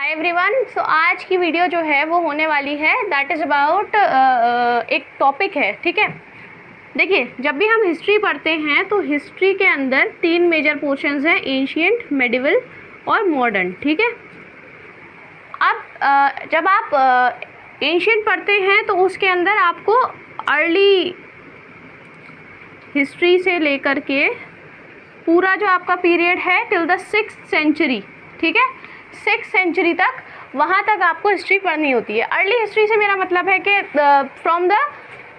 Hi everyone. सो आज की video जो है वो होने वाली है दैट इज़ अबाउट एक टॉपिक है, ठीक है। देखिए, जब भी हम हिस्ट्री पढ़ते हैं तो हिस्ट्री के अंदर तीन मेजर पोर्शंस हैं, एंशिएंट, मेडिवल और मॉडर्न, ठीक है। अब जब आप एंशिएंट पढ़ते हैं तो उसके अंदर आपको अर्ली हिस्ट्री से लेकर के पूरा जो आपका पीरियड है टिल द 6th सेंचुरी, ठीक है, 6th सेंचुरी तक, वहाँ तक आपको हिस्ट्री पढ़नी होती है। अर्ली हिस्ट्री से मेरा मतलब है कि from the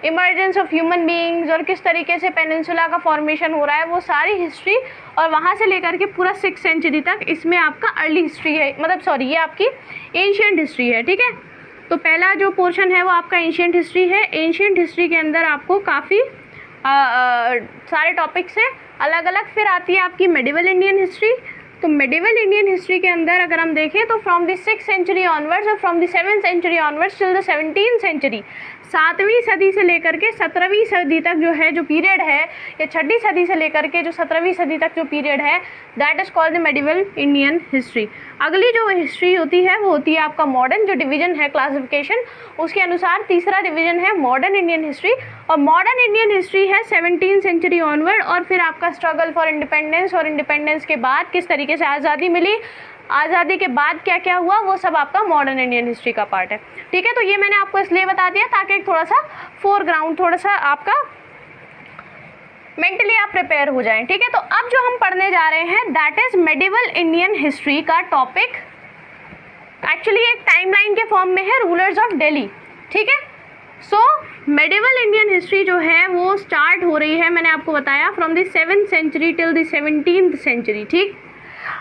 emergence of human beings और किस तरीके से पेनिनसुला का फॉर्मेशन हो रहा है, वो सारी हिस्ट्री, और वहाँ से लेकर के पूरा 6th सेंचुरी तक, इसमें आपका अर्ली हिस्ट्री है, मतलब सॉरी, ये आपकी एंशिएंट हिस्ट्री है, ठीक है। तो पहला जो पोर्शन है वो आपका एंशिएंट हिस्ट्री है। एंशिएंट हिस्ट्री के अंदर आपको काफ़ी सारे टॉपिक्स हैं अलग अलग। फिर आती है आपकी मेडिवल इंडियन हिस्ट्री। तो मेडिवल इंडियन हिस्ट्री के अंदर अगर हम देखें तो from the 6th century onwards और from the 7th century onwards till the 17th century, 7वीं सदी से लेकर के 17वीं सदी तक जो है, जो पीरियड है, या 6ठी सदी से लेकर के जो 17वीं सदी तक जो पीरियड है, that is called the medieval Indian history. अगली जो हिस्ट्री होती है वो होती है आपका मॉडर्न, जो डिवीजन है क्लासिफिकेशन, उसके अनुसार तीसरा डिवीजन है मॉडर्न इंडियन हिस्ट्री। और मॉडर्न इंडियन हिस्ट्री है 17th सेंचुरी ऑनवर्ड, और फिर आपका स्ट्रगल फॉर इंडिपेंडेंस, और इंडिपेंडेंस के बाद किस तरीके से आज़ादी मिली, आज़ादी के बाद क्या क्या हुआ, वो सब आपका मॉडर्न इंडियन हिस्ट्री का पार्ट है, ठीक है। तो ये मैंने आपको इसलिए बता दिया ताकि थोड़ा सा फोरग्राउंड, थोड़ा सा आपका मेंटली आप प्रिपेयर हो जाएं, ठीक है। तो अब जो हम पढ़ने जा रहे हैं that is medieval Indian history का टॉपिक। एक्चुअली एक टाइमलाइन के फॉर्म में है, रूलर्स ऑफ दिल्ली, ठीक है। सो मेडिवल इंडियन हिस्ट्री जो है वो स्टार्ट हो रही है, मैंने आपको बताया, from the 7th century till the 17th century, ठीक।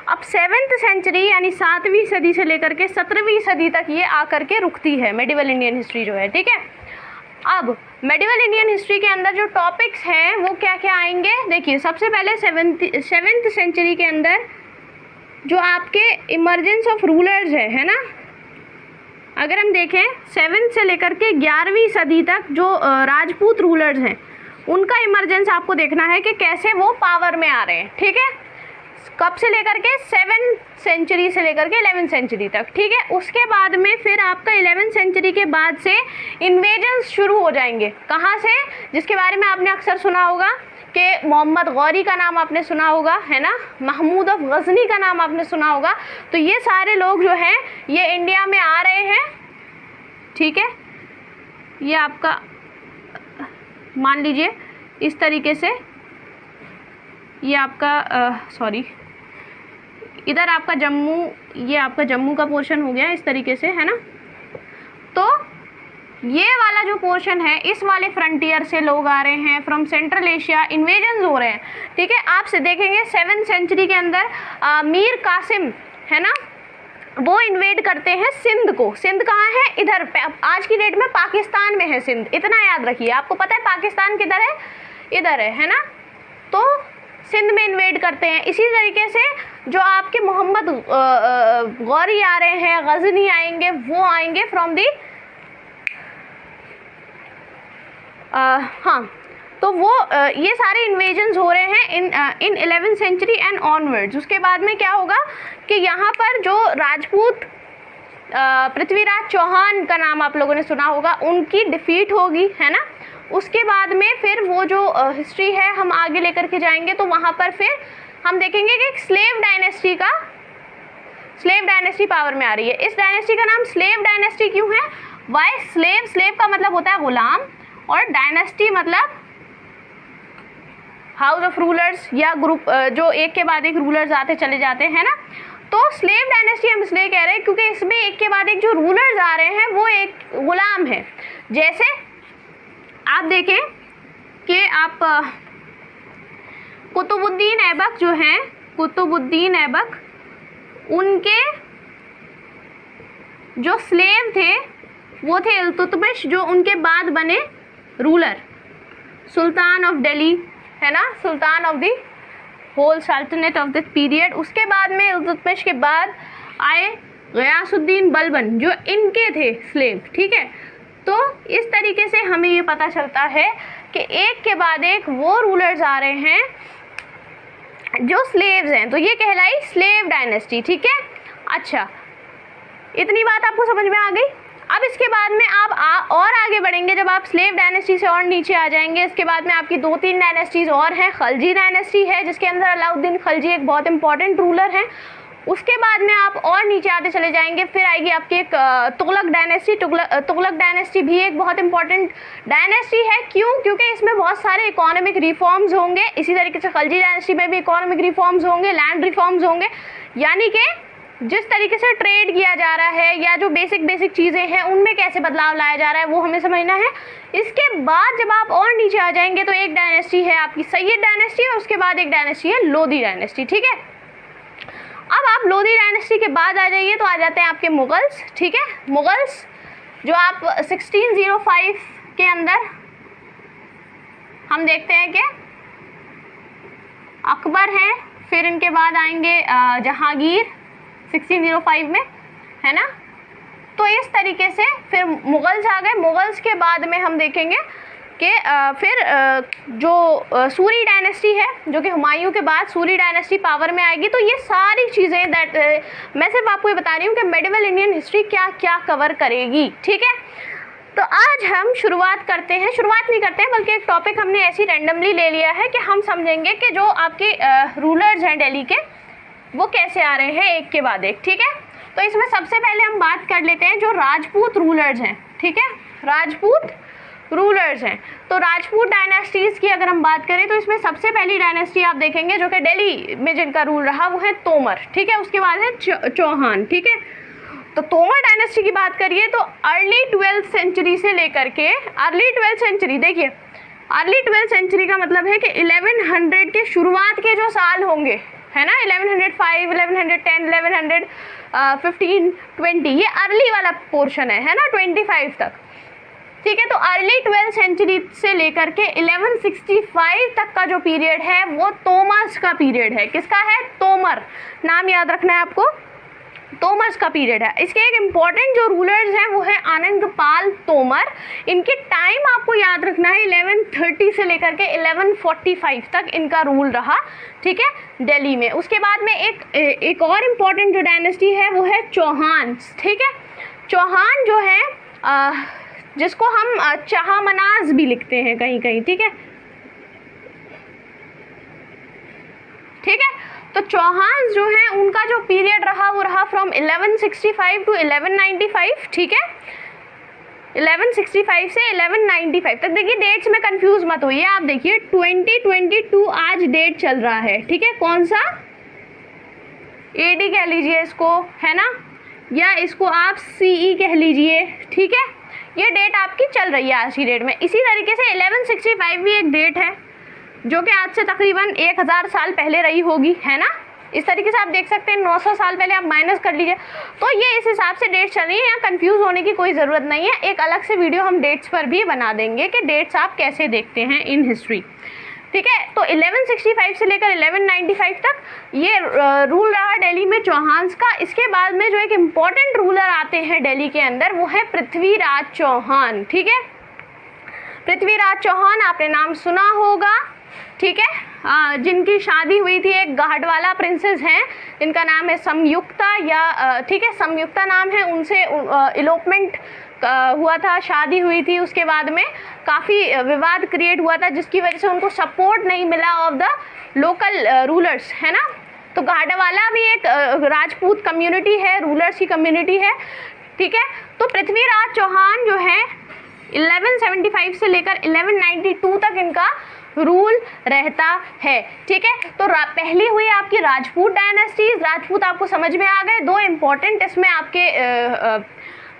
अब 7th सेंचुरी यानी 7वीं सदी से लेकर के 17वीं सदी तक ये आकर के रुकती है मेडिवल इंडियन हिस्ट्री जो है, ठीक है। अब मेडिवल इंडियन हिस्ट्री के अंदर जो टॉपिक्स हैं वो क्या क्या आएंगे, देखिए। सबसे पहले 7th सेंचुरी के अंदर जो आपके इमर्जेंस ऑफ रूलर्स है ना, अगर हम देखें 7th से लेकर के 11वीं सदी तक जो राजपूत रूलर्स हैं, उनका इमर्जेंस आपको देखना है कि कैसे वो पावर में आ रहे हैं, ठीक है। कब से लेकर के 7th सेंचुरी से लेकर के 11th सेंचुरी तक, ठीक है। उसके बाद में फिर आपका 11th सेंचुरी के बाद से इन्वेजन्स शुरू हो जाएंगे। कहाँ से? जिसके बारे में आपने अक्सर सुना होगा कि मोहम्मद गौरी का नाम आपने सुना होगा, है ना, महमूद ऑफ गजनी का नाम आपने सुना होगा। तो ये सारे लोग जो हैं ये इंडिया में आ रहे हैं, ठीक है। ये आपका मान लीजिए इस तरीके से, ये आपका सॉरी, इधर आपका जम्मू, ये आपका जम्मू का पोर्शन हो गया इस तरीके से, है ना। तो ये वाला जो पोर्शन है, इस वाले फ्रंटियर से लोग आ रहे हैं, फ्रॉम सेंट्रल एशिया, इन्वेजन्स हो रहे हैं, ठीक है। आप से देखेंगे 7th सेंचुरी के अंदर मीर कासिम, है ना, वो इन्वेड करते हैं सिंध को। सिंध कहाँ है? इधर, आज की डेट में पाकिस्तान में है सिंध, इतना याद रखिए। आपको पता है पाकिस्तान किधर है? इधर है ना। तो सिंध में इन्वेड करते हैं। इसी तरीके से जो आपके मोहम्मद गौरी आ रहे हैं, गजनी आएंगे, वो आएंगे फ्रॉम दी हाँ, तो वो ये सारे इन्वेजन्स हो रहे हैं इन 11th सेंचुरी एंड ऑनवर्ड्स। उसके बाद में क्या होगा कि यहाँ पर जो राजपूत पृथ्वीराज चौहान का नाम आप लोगों ने सुना होगा, उनकी डिफीट होगी, है ना। उसके बाद में फिर वो जो हिस्ट्री है हम आगे लेकर के जाएंगे, तो वहाँ पर फिर हम देखेंगे कि स्लेव डायनेस्टी पावर में आ रही है। इस डायनेस्टी का नाम स्लेव डायनेस्टी क्यों है? Y slave? स्लेव का मतलब होता है गुलाम, और डायनेस्टी मतलब हाउस ऑफ रूलर्स या ग्रुप, जो एक के बाद एक रूलर्स आते चले जाते हैं ना। तो स्लेव डायनेस्टी हम इसलिए कह रहे हैं क्योंकि इसमें एक के बाद एक जो रूलर्स आ रहे हैं वो एक गुलाम है। जैसे आप देखें कि आप कुतुबुद्दीन ऐबक जो हैं, कुतुबुद्दीन ऐबक, उनके जो स्लेव थे वो थे इल्तुतमिश, जो उनके बाद बने रूलर, सुल्तान ऑफ दिल्ली, है ना, सुल्तान ऑफ द होल सल्तनत ऑफ द पीरियड। उसके बाद में इल्तुतमिश के बाद आए गयासुद्दीन बलबन, जो इनके थे स्लेव, ठीक है। तो इस तरीके से हमें ये पता चलता है कि एक के बाद एक वो रूलर्स आ रहे हैं जो स्लेव्स हैं, तो ये कहलाई स्लेव डायनेस्टी, ठीक है। अच्छा, इतनी बात आपको समझ में आ गई। अब इसके बाद में आप और आगे बढ़ेंगे, जब आप स्लेव डायनेस्टी से और नीचे आ जाएंगे, इसके बाद में आपकी 2-3 डायनेस्टीज और हैं। खलजी डायनेस्टी है जिसके अंदर अलाउद्दीन खलजी एक बहुत इंपॉर्टेंट रूलर हैं। उसके बाद में आप और नीचे आते चले जाएंगे, फिर आएगी आपकी एक तुगलक डायनेस्टी। तुगलक डायनेस्टी भी एक बहुत इंपॉर्टेंट डायनेस्टी है। क्यों? क्योंकि इसमें बहुत सारे इकोनॉमिक रिफॉर्म्स होंगे। इसी तरीके से खलजी डायनेस्टी में भी इकोनॉमिक रिफॉर्म्स होंगे, लैंड रिफॉर्म्स होंगे, यानी कि जिस तरीके से ट्रेड किया जा रहा है या जो बेसिक चीज़ें हैं उनमें कैसे बदलाव लाया जा रहा है वो हमें समझना है। इसके बाद जब आप और नीचे आ जाएंगे तो एक डायनेस्टी है आपकी सैयद डायनेस्टी और उसके बाद एक डायनेस्टी है लोधी डायनेस्टी। ठीक है, अब आप लोधी डायनेस्टी के बाद आ जाइए तो आ जाते हैं आपके मुगल्स। ठीक है, मुगल्स जो आप 1605 के अंदर हम देखते हैं कि अकबर हैं, फिर इनके बाद आएंगे जहांगीर 1605 में, है ना। तो इस तरीके से फिर मुगल्स आ गए। मुगल्स के बाद में हम देखेंगे कि फिर जो सूरी डायनेस्टी है, जो कि हुमायूं के बाद सूरी डायनेस्टी पावर में आएगी। तो ये सारी चीज़ें मैं सिर्फ आपको ये बता रही हूँ कि मेडिवल इंडियन हिस्ट्री क्या क्या कवर करेगी। ठीक है, तो आज हम शुरुआत करते हैं, शुरुआत नहीं करते हैं बल्कि एक टॉपिक हमने ऐसी रैंडमली ले लिया है कि हम समझेंगे कि जो आपके रूलर्स हैं दिल्ली के वो कैसे आ रहे हैं एक के बाद एक। ठीक है, तो इसमें सबसे पहले हम बात कर लेते हैं जो राजपूत रूलर्स हैं। ठीक है, राजपूत रूलर्स हैं। तो राजपूत डायनेस्टीज़ की अगर हम बात करें तो इसमें सबसे पहली डायनेस्टी आप देखेंगे जो कि दिल्ली में जिनका रूल रहा वो है तोमर। ठीक है, उसके बाद है चौहान। ठीक है, तो तोमर डायनेस्टी की बात करिए तो अर्ली 12th सेंचुरी से लेकर के अर्ली 12th सेंचुरी, देखिए अर्ली 12th सेंचुरी का मतलब है कि 1100 के शुरुआत के जो साल होंगे, है ना, 1105, 1110, 1115, 20, ये अर्ली वाला पोर्शन है ना, 25 तक। ठीक है, तो अर्ली 12th सेंचुरी से लेकर के 1165 तक का जो पीरियड है वो तोमर्स का पीरियड है। किसका है? तोमर, नाम याद रखना है आपको, तोमर्स का पीरियड है। इसके एक इम्पॉर्टेंट जो रूलर्स हैं वो है आनंदपाल तोमर। इनके टाइम आपको याद रखना है 1130 से लेकर के 1145 तक इनका रूल रहा। ठीक है, दिल्ली में। उसके बाद में एक और इम्पॉर्टेंट जो डायनेस्टी है वो है चौहान। ठीक है, चौहान जो है जिसको हम चाहमनाज भी लिखते हैं कहीं कहीं। ठीक है, ठीक है, तो चौहान जो है उनका जो पीरियड रहा वो रहा फ्रॉम 1165 टू 1195। ठीक है, 1165 से 1195 तक। देखिए डेट्स में कंफ्यूज मत होइए, आप देखिए 2022 आज डेट चल रहा है। ठीक है, कौन सा? एडी कह लीजिए इसको, है ना, या इसको आप सीई कह लीजिए। ठीक है, ये डेट आपकी चल रही है आज की डेट में। इसी तरीके से 1165 भी एक डेट है जो कि आज से तकरीबन 1000 साल पहले रही होगी, है ना। इस तरीके से आप देख सकते हैं 900 साल पहले आप माइनस कर लीजिए। तो ये इस हिसाब से डेट्स चल रही है, यहाँ कंफ्यूज होने की कोई ज़रूरत नहीं है। एक अलग से वीडियो हम डेट्स पर भी बना देंगे कि डेट्स आप कैसे देखते हैं इन हिस्ट्री। ठीक है, तो 1165 से लेकर 1195 तक ये रूल रहा दिल्ली में चौहान्स का। इसके बाद में जो एक इम्पॉर्टेंट रूलर आते हैं दिल्ली के अंदर वो है पृथ्वीराज चौहान। ठीक है, पृथ्वीराज चौहान आपने नाम सुना होगा। ठीक है, जिनकी शादी हुई थी एक गाहडवाला प्रिंसेस हैं, इनका नाम है संयुक्ता, या ठीक है संयुक्ता नाम है, उनसे इलोपमेंट हुआ था, शादी हुई थी। उसके बाद में काफ़ी विवाद क्रिएट हुआ था जिसकी वजह से उनको सपोर्ट नहीं मिला ऑफ द लोकल रूलर्स, है ना। तो गाहडवाला भी एक राजपूत कम्युनिटी है, रूलर्स की कम्युनिटी है। ठीक है, तो पृथ्वीराज चौहान जो है 1175 से लेकर 1192 तक इनका रूल रहता है। ठीक है, तो पहली हुई आपकी राजपूत डायनेस्टीज। राजपूत आपको समझ में आ गए। दो इम्पॉर्टेंट इसमें आपके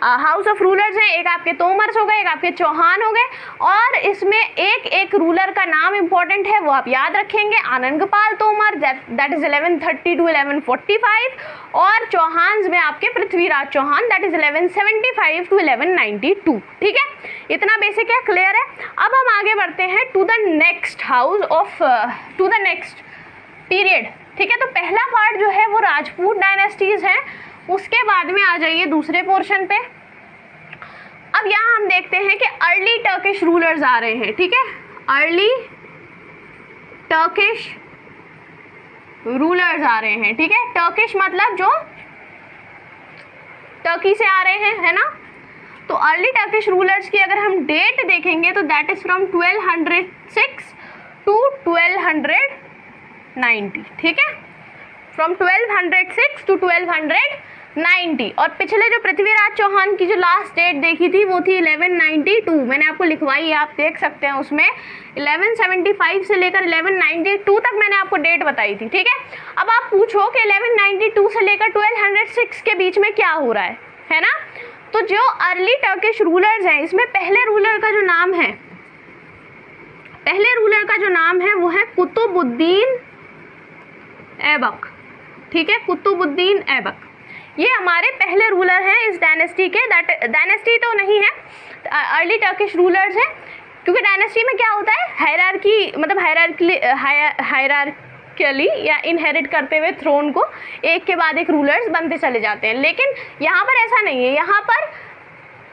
हाउस ऑफ रूलर्स हैं, एक आपके तोमर्स हो गए, एक आपके चौहान हो गए। और इसमें एक एक रूलर का नाम इम्पॉर्टेंट है, वो आप याद रखेंगे। Anandpal Tomar, that is 1130 to 1145, और चौहान्स में आपके Prithviraj Chauhan, that is 1175 to 1192। ठीक है, इतना बेसिक है, क्लियर है। अब हम आगे बढ़ते हैं to the next house of to the next period. ठीक है, तो पहला पार्ट जो है वो राजपूत डायनेस्टीज है। उसके बाद में आ जाइए दूसरे पोर्शन पे। अब यहाँ हम देखते हैं कि अर्ली टर्किश रूलर्स आ रहे हैं। ठीक है, अर्ली टर्किश रूलर्स आ रहे हैं। ठीक है, टर्किश मतलब जो टर्की से आ रहे हैं, है ना। तो अर्ली टर्किश रूलर्स की अगर हम डेट देखेंगे तो दैट इज फ्रॉम 1206 टू 1290, ठीक है, फ्रॉम 1206 टू 1290। और पिछले जो पृथ्वीराज चौहान की जो लास्ट डेट देखी थी वो थी 1192, मैंने आपको लिखवाई है, आप देख सकते हैं उसमें 1175 से लेकर 1192 तक मैंने आपको डेट बताई थी, ठीक है। अब आप पूछो कि 1192 से लेकर 1206 के बीच में क्या हो रहा है ना। तो जो अर्ली टर्किश रूलर्स हैं इसमें पहले रूलर का जो नाम है वो है कुतुबुद्दीन ऐबक, ठीक है, कुतुबुद्दीन ऐबक। ये हमारे पहले रूलर हैं इस डायनेस्टी के। डायनेस्टी तो नहीं है, अर्ली टर्किश रूलर्स हैं, क्योंकि डायनेस्टी में क्या होता है, हायरार्की, मतलब हायरार्कियली या इनहेरिट करते हुए थ्रोन को एक के बाद एक रूलर्स बनते चले जाते हैं। लेकिन यहाँ पर ऐसा नहीं है। यहाँ पर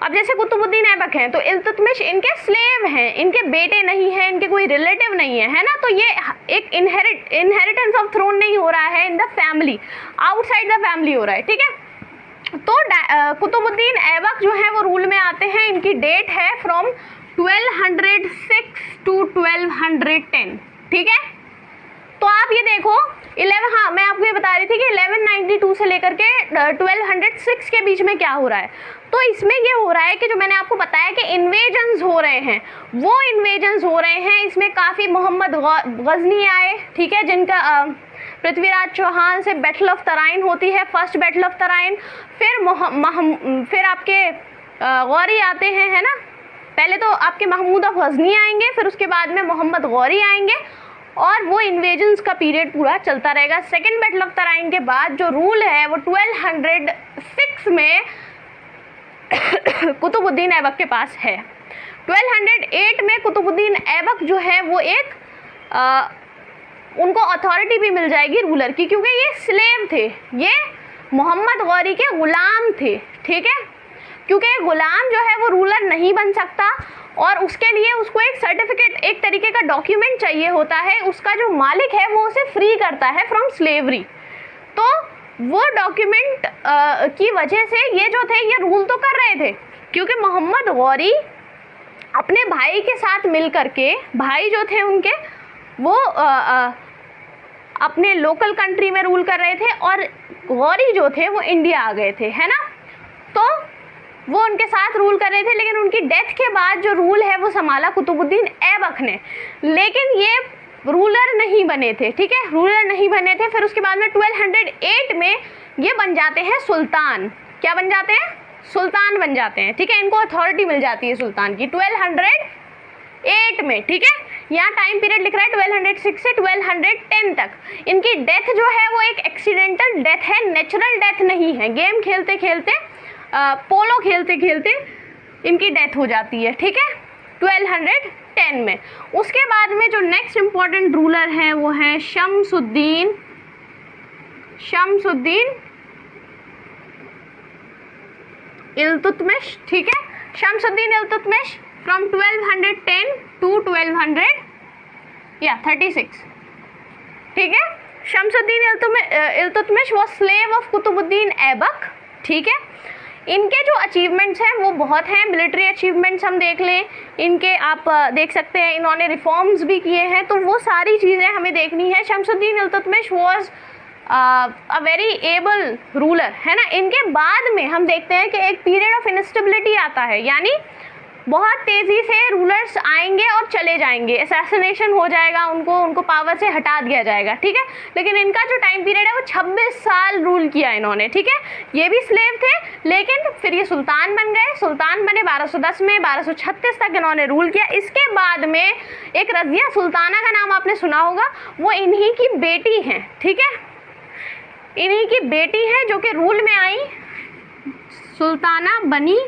अब जैसे कुतुबुद्दीन ऐबक हैं तो इल्तुतमिश इनके स्लेव हैं, इनके बेटे नहीं हैं, इनके कोई रिलेटिव नहीं है ना। तो ये एक इनहेरिटेंस ऑफ थ्रोन नहीं हो रहा है in the family, outside the family हो रहा है, ठीक है। तो कुतुबुद्दीन ऐबक जो है वो रूल में आते हैं। इनकी डेट है फ्रॉम 1206 टू 1210, ठीक है। तो आप ये देखो 11, हाँ मैं आपको ये बता रही थी कि 1192 से लेकर के 1206 के बीच में क्या हो रहा है। तो इसमें ये हो रहा है कि जो मैंने आपको बताया कि इन्वेजन्स हो रहे हैं, वो इन्वेजन्स हो रहे हैं। इसमें काफ़ी मोहम्मद गजनी आए, ठीक है, जिनका पृथ्वीराज चौहान से बैटल ऑफ तराइन होती है, फर्स्ट बैटल ऑफ तराइन। फिर आपके गौरी आते हैं, है ना। पहले तो आपके महमूद ऑफ गजनी आएंगे, फिर उसके बाद में मोहम्मद गौरी आएंगे, और वो इन्वेजन्स का पीरियड पूरा चलता रहेगा। सेकेंड बैटल ऑफ तराइन के बाद जो रूल है वो 1206 में कुतुबुद्दीन ऐबक के पास है। 1208 में कुतुबुद्दीन ऐबक जो है वो एक उनको अथॉरिटी भी मिल जाएगी रूलर की, क्योंकि ये स्लेव थे, ये मोहम्मद गौरी के गुलाम थे, ठीक है। क्योंकि गुलाम जो है वो रूलर नहीं बन सकता, और उसके लिए उसको एक सर्टिफिकेट, एक तरीके का डॉक्यूमेंट चाहिए होता है। उसका जो मालिक है वो उसे फ्री करता है फ्रॉम स्लेवरी। तो वो डॉक्यूमेंट की वजह से ये जो थे ये रूल तो कर रहे थे, क्योंकि मोहम्मद गौरी अपने भाई के साथ मिल करके, भाई जो थे उनके वो अपने लोकल कंट्री में रूल कर रहे थे, और गौरी जो थे वो इंडिया आ गए थे, है ना। तो वो उनके साथ रूल कर रहे थे, लेकिन उनकी डेथ के बाद जो रूल है वो संभाला कुतुबुद्दीन ऐबक ने। लेकिन ये रूलर नहीं बने थे, ठीक है, रूलर नहीं बने थे। फिर उसके बाद में 1208 में ये बन जाते हैं सुल्तान। क्या बन जाते हैं? सुल्तान बन जाते हैं, ठीक है। इनको अथॉरिटी मिल जाती है सुल्तान की 1208 में, ठीक है। यहाँ टाइम पीरियड लिख रहा है 1206 से 1210 तक। इनकी डेथ जो है वो एक एक्सीडेंटल डेथ है, नेचुरल डेथ नहीं है। गेम खेलते खेलते, पोलो खेलते खेलते इनकी डेथ हो जाती है, ठीक है, 1210 में। उसके बाद में जो नेक्स्ट इम्पॉर्टेंट रूलर हैं वो हैं शमसुद्दीन इल्तुतमिश, ठीक है। शमसुद्दीन इल्तुतमिश फ्रॉम 1210 टू 1236, ठीक है। शमसुद्दीन इल्तुतमिश वो स्लेव ऑफ कुतुबुद्दीन ऐबक, ठीक है। इनके जो अचीवमेंट्स हैं वो बहुत हैं। मिलिट्री अचीवमेंट्स हम देख लें इनके, आप देख सकते हैं इन्होंने रिफॉर्म्स भी किए हैं, तो वो सारी चीज़ें हमें देखनी है। Shamsuddin Iltutmish was a very able ruler, है ना। इनके बाद में हम देखते हैं कि एक पीरियड ऑफ इनस्टेबिलिटी आता है, यानी बहुत तेज़ी से रूलर्स आएंगे और चले जाएंगे, असैसिनेशन हो जाएगा, उनको पावर से हटा दिया जाएगा, ठीक है। लेकिन इनका जो टाइम पीरियड है वो 26 साल रूल किया इन्होंने, ठीक है। ये भी स्लेव थे, लेकिन फिर ये सुल्तान बन गए। सुल्तान बने 1210 में, 1236 तक इन्होंने रूल किया। इसके बाद में एक रज़िया सुल्ताना का नाम आपने सुना होगा, वो इन्हीं की बेटी हैं, ठीक है, इन्हीं की बेटी हैं जो कि रूल में आई, सुल्तान बनी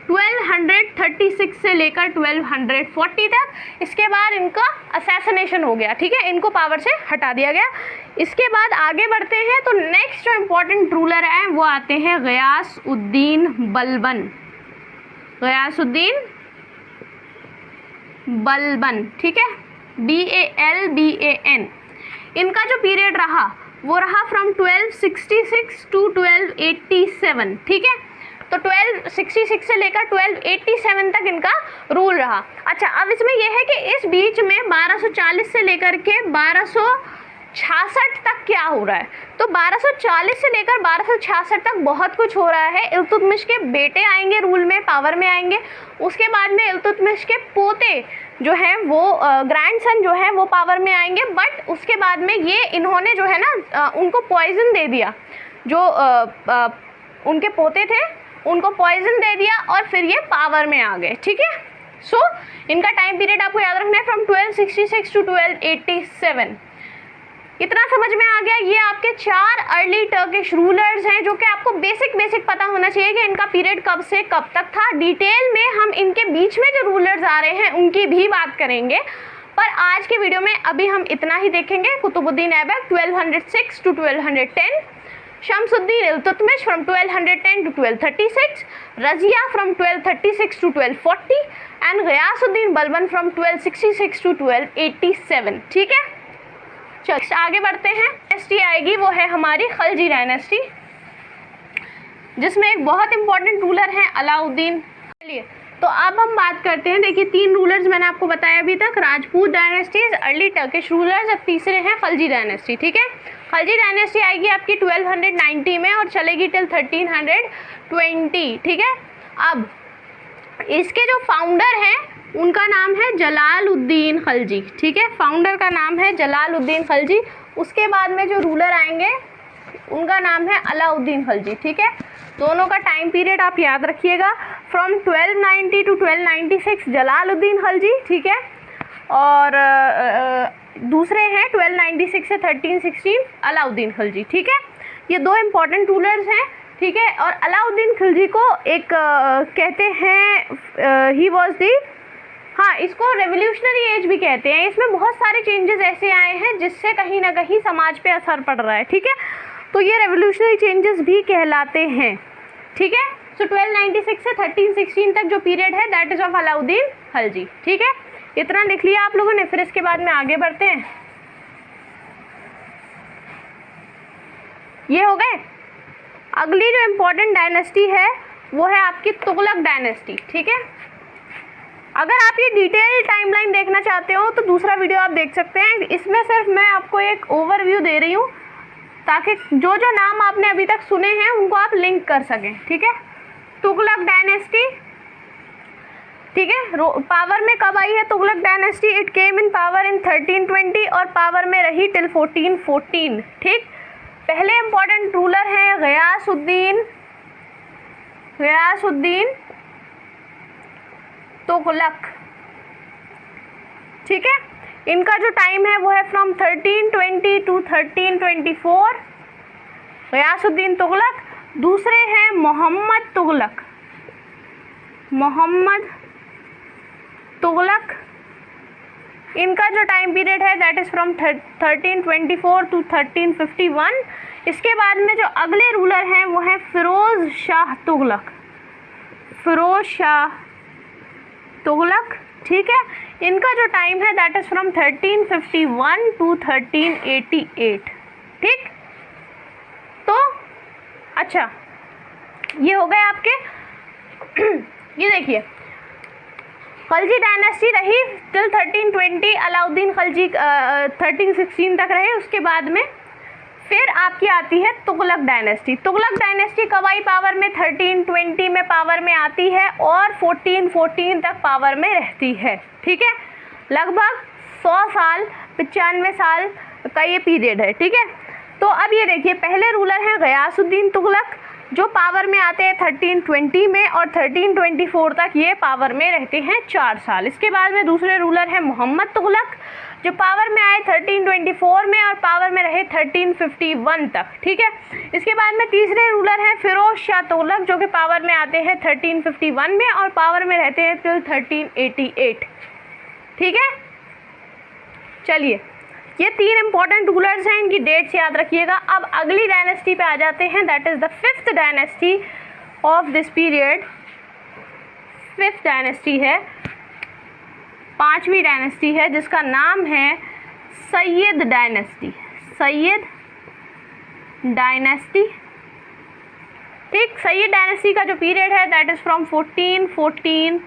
1236 से लेकर 1240 तक। इसके बाद इनका असैसिनेशन हो गया, ठीक है, इनको पावर से हटा दिया गया। इसके बाद आगे बढ़ते हैं तो नेक्स्ट जो इम्पोर्टेंट रूलर हैं वो आते हैं गयासुद्दीन बलबन, ठीक है, BALBAN। इनका जो पीरियड रहा वो रहा फ्रॉम 1266 टू 1287, ठीक है। तो 1266 से लेकर 1287 तक इनका रूल रहा। अच्छा, अब इसमें यह है कि इस बीच में 1240 से लेकर के 1266 तक क्या हो रहा है। तो 1240 से लेकर 1266 तक बहुत कुछ हो रहा है। इल्तुतमिश के बेटे आएंगे रूल में, पावर में आएंगे। उसके बाद में इल्तुतमिश के पोते जो है वो ग्रैंडसन जो है वो पावर में आएंगे। बट उसके बाद में ये इन्होंने जो है ना उनको पॉइजन दे दिया, जो उनके पोते थे उनको पॉइजन दे दिया और फिर ये पावर में आ गए, ठीक है। सो इनका टाइम पीरियड आपको याद रखना है फ्रॉम 1266 टू 1287। इतना समझ में आ गया। ये आपके 4 अर्ली टर्किश रूलर्स हैं जो कि आपको बेसिक पता होना चाहिए कि इनका पीरियड कब से कब तक था। डिटेल में हम इनके बीच में जो रूलर्स आ रहे हैं उनकी भी बात करेंगे, पर आज के वीडियो में अभी हम इतना ही देखेंगे। Qutubuddin Aibak 1206 to 1210, Shamsuddin Iltutmish from 1210 to 1236, Razia from 1236 to 1240 and Ghiyasuddin Balban from 1266 to 1287, ठीक है। चलो आगे बढ़ते हैं। डायनेस्टी आएगी वो है हमारी खलजी डायनेस्टी, जिसमें एक बहुत इंपॉर्टेंट रूलर है अलाउद्दीन। चलिए तो अब हम बात करते हैं। देखिए 3 रूलर्स मैंने आपको बताया अभी तक, Rajput dynasties, early Turkish rulers, अब तीसरे हैं खलजी डायनेस्टी, ठीक है। खलजी डायनेस्टी आएगी आपकी 1290 में और चलेगी टिल 1320, ठीक है। अब इसके जो फाउंडर हैं उनका नाम है जलालुद्दीन खलजी, ठीक है। फाउंडर का नाम है जलालुद्दीन खलजी। उसके बाद में जो रूलर आएंगे उनका नाम है अलाउद्दीन खलजी, ठीक है। दोनों का टाइम पीरियड आप याद रखिएगा, फ्रॉम 1290 टू 1296 जलालुद्दीन खलजी, ठीक है। और दूसरे हैं 1296 से 1316 अलाउद्दीन खलजी, ठीक है। ये 2 इम्पॉर्टेंट रूलर्स हैं, ठीक है। और अलाउद्दीन खलजी को एक कहते हैं ही वॉज दी, हाँ, इसको रेवोल्यूशनरी एज भी कहते हैं। इसमें बहुत सारे चेंजेस ऐसे आए हैं जिससे कहीं ना कहीं समाज पे असर पड़ रहा है, ठीक है। तो ये रेवोल्यूशनरी चेंजेस भी कहलाते हैं, ठीक है। सो 1296 से 1316 तक जो पीरियड है that is of Alauddin Khalji, ठीक है। इतना लिख लिया आप लोगों ने। फिर इसके बाद में आगे बढ़ते हैं। ये हो गए। अगली जो इम्पोर्टेंट डायनेस्टी है वो है आपकी तुगलक डायनेस्टी, ठीक है। अगर आप ये डिटेल टाइमलाइन देखना चाहते हो तो दूसरा वीडियो आप देख सकते हैं। इसमें सिर्फ मैं आपको एक ओवरव्यू दे रही हूँ ताकि जो जो नाम आपने अभी तक सुने हैं उनको आप लिंक कर सकें, ठीक है। तुगलक डायनेस्टी, ठीक है। पावर में कब आई है Tughlaq dynasty? It came in power in 1320 और पावर में रही टिल 1414, ठीक। पहले इंपॉर्टेंट रूलर हैं गयासुद्दीन तुगलक, ठीक है। इनका जो टाइम है वो है फ्रॉम 1320 टू 1324, गयासुद्दीन तुगलक। दूसरे हैं मोहम्मद तुगलक। इनका जो टाइम पीरियड है दैट इज़ फ्रॉम 1324 टू 1351। इसके बाद में जो अगले रूलर हैं वो हैं फिरोज़ शाह तुगलक, ठीक है। इनका जो टाइम है दैट इज़ फ्रॉम 1351 टू 1388, ठीक। तो अच्छा, ये हो गए आपके ये देखिए खलजी डायनेस्टी रही टिल 1320, अलाउद्दीन खलजी 1316 तक रहे। उसके बाद में फिर आपकी आती है तुगलक डायनेस्टी। तुगलक डायनेस्टी कब आई पावर में? 1320 में पावर में आती है और 1414 तक पावर में रहती है, ठीक है। लगभग 100 साल 95 साल का ये पीरियड है, ठीक है। तो अब ये देखिए पहले रूलर हैं गयासुद्दीन तुगलक जो पावर में आते हैं 1320 में और 1324 तक ये पावर में रहते हैं 4 साल। इसके बाद में दूसरे रूलर हैं मोहम्मद तुगलक जो पावर में आए 1324 में और पावर में रहे 1351 तक, ठीक है। इसके बाद में तीसरे रूलर हैं फिरोज शाह तुगलक जो कि पावर में आते हैं 1351 में और पावर में रहते हैं टिल 1388, ठीक है। चलिए ये 3 इंपॉर्टेंट रूलर्स हैं, इनकी डेट्स याद रखिएगा। अब अगली डायनेस्टी पे आ जाते हैं, that is the 5th dynasty of this period. 5th dynasty है, 5वीं डायनेस्टी है जिसका नाम है सैयद डायनेस्टी। सैयद डायनेस्टी, ठीक। सैयद डायनेस्टी का जो पीरियड है दैट इज़ फ्रॉम 1414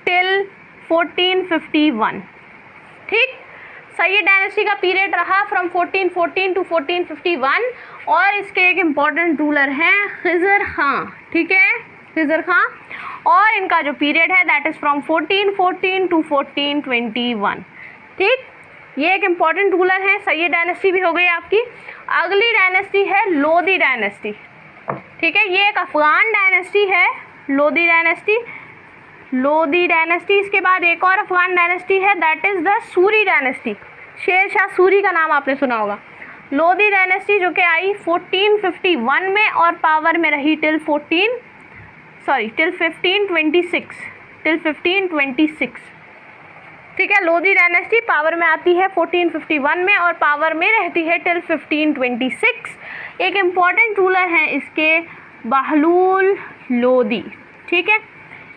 टिल 1451, ठीक। सैयद डायनेस्टी का पीरियड रहा फ्रॉम 1414 टू 1451 और इसके एक इम्पॉर्टेंट रूलर हैं खिज़र खां, ठीक है, खिज़र खां। और इनका जो पीरियड है दैट इज़ फ्रॉम 1414 टू 1421, ठीक। ये एक इम्पॉर्टेंट रूलर है। सैयद डायनेस्टी भी हो गई आपकी। अगली डायनेस्टी है लोदी डायनेस्टी, ठीक है। ये एक अफ़गान डायनेस्टी है, लोदी डायनेस्टी, लोदी डायनेस्टी। इसके बाद एक और अफ़गान डायनेस्टी है that is the Suri dynasty, Sher Shah Suri का नाम आपने सुना होगा। लोदी डायनेस्टी जो कि आई 1451 में और पावर में रही टिल 1526, ठीक है। लोदी डायनेस्टी पावर में आती है 1451 में और पावर में रहती है टिल 1526। एक इम्पॉर्टेंट रूलर हैं इसके बहलूल लोदी, ठीक है।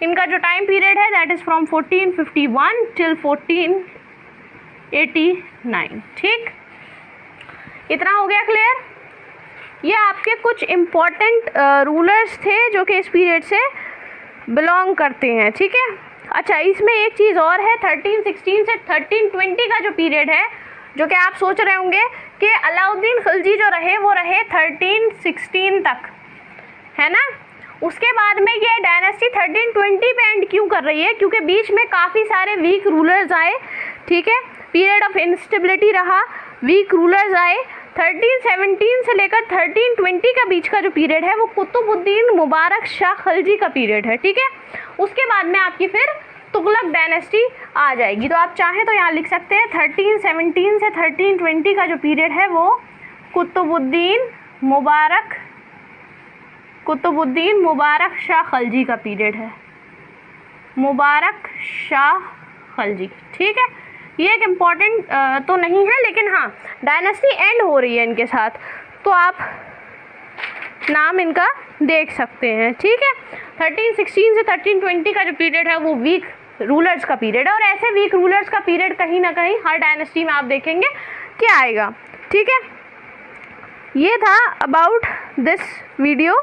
इनका जो टाइम पीरियड है दैट इज़ फ्रॉम 1451 टिल 1489, ठीक। इतना हो गया क्लियर। ये आपके कुछ इम्पॉर्टेंट रूलर्स थे जो कि इस पीरियड से बिलोंग करते हैं, ठीक है। अच्छा, इसमें एक चीज़ और है, 1316 से 1320 का जो पीरियड है, जो कि आप सोच रहे होंगे कि अलाउद्दीन खिलजी जो रहे वो रहे 1316 तक, है ना। उसके बाद में ये डायनेस्टी 1320 पे एंड क्यों कर रही है? क्योंकि बीच में काफ़ी सारे वीक रूलर्स आए, ठीक है। पीरियड ऑफ इंस्टेबिलिटी रहा, वीक रूलर्स आए। 1317 से लेकर 1320 का बीच का जो पीरियड है वो कुतुबुद्दीन मुबारक शाह खिलजी का पीरियड है, ठीक है। उसके बाद में आपकी फिर तुगलक डायनेस्टी आ जाएगी। तो आप चाहें तो यहाँ लिख सकते हैं 1317 से 1320 का जो पीरियड है वो कुतुबुद्दीन मुबारक शाह खिलजी का पीरियड है, मुबारक शाह खिलजी, ठीक है। ये एक इम्पॉर्टेंट तो नहीं है, लेकिन हाँ डायनेस्टी एंड हो रही है इनके साथ, तो आप नाम इनका देख सकते हैं, ठीक है। 1316 से 1320 का जो पीरियड है वो वीक रूलर्स का पीरियड है और ऐसे वीक रूलर्स का पीरियड कहीं ना कहीं हर डायनेस्टी में आप देखेंगे क्या आएगा, ठीक है। ये था अबाउट दिस वीडियो।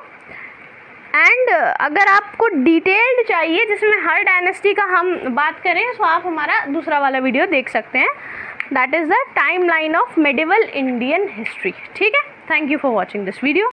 एंड अगर आपको डिटेल्ड चाहिए जिसमें हर डायनेस्टी का हम बात करें तो आप हमारा दूसरा वाला वीडियो देख सकते हैं, that is the time line of medieval Indian history, ठीक है। Thank you for watching this video.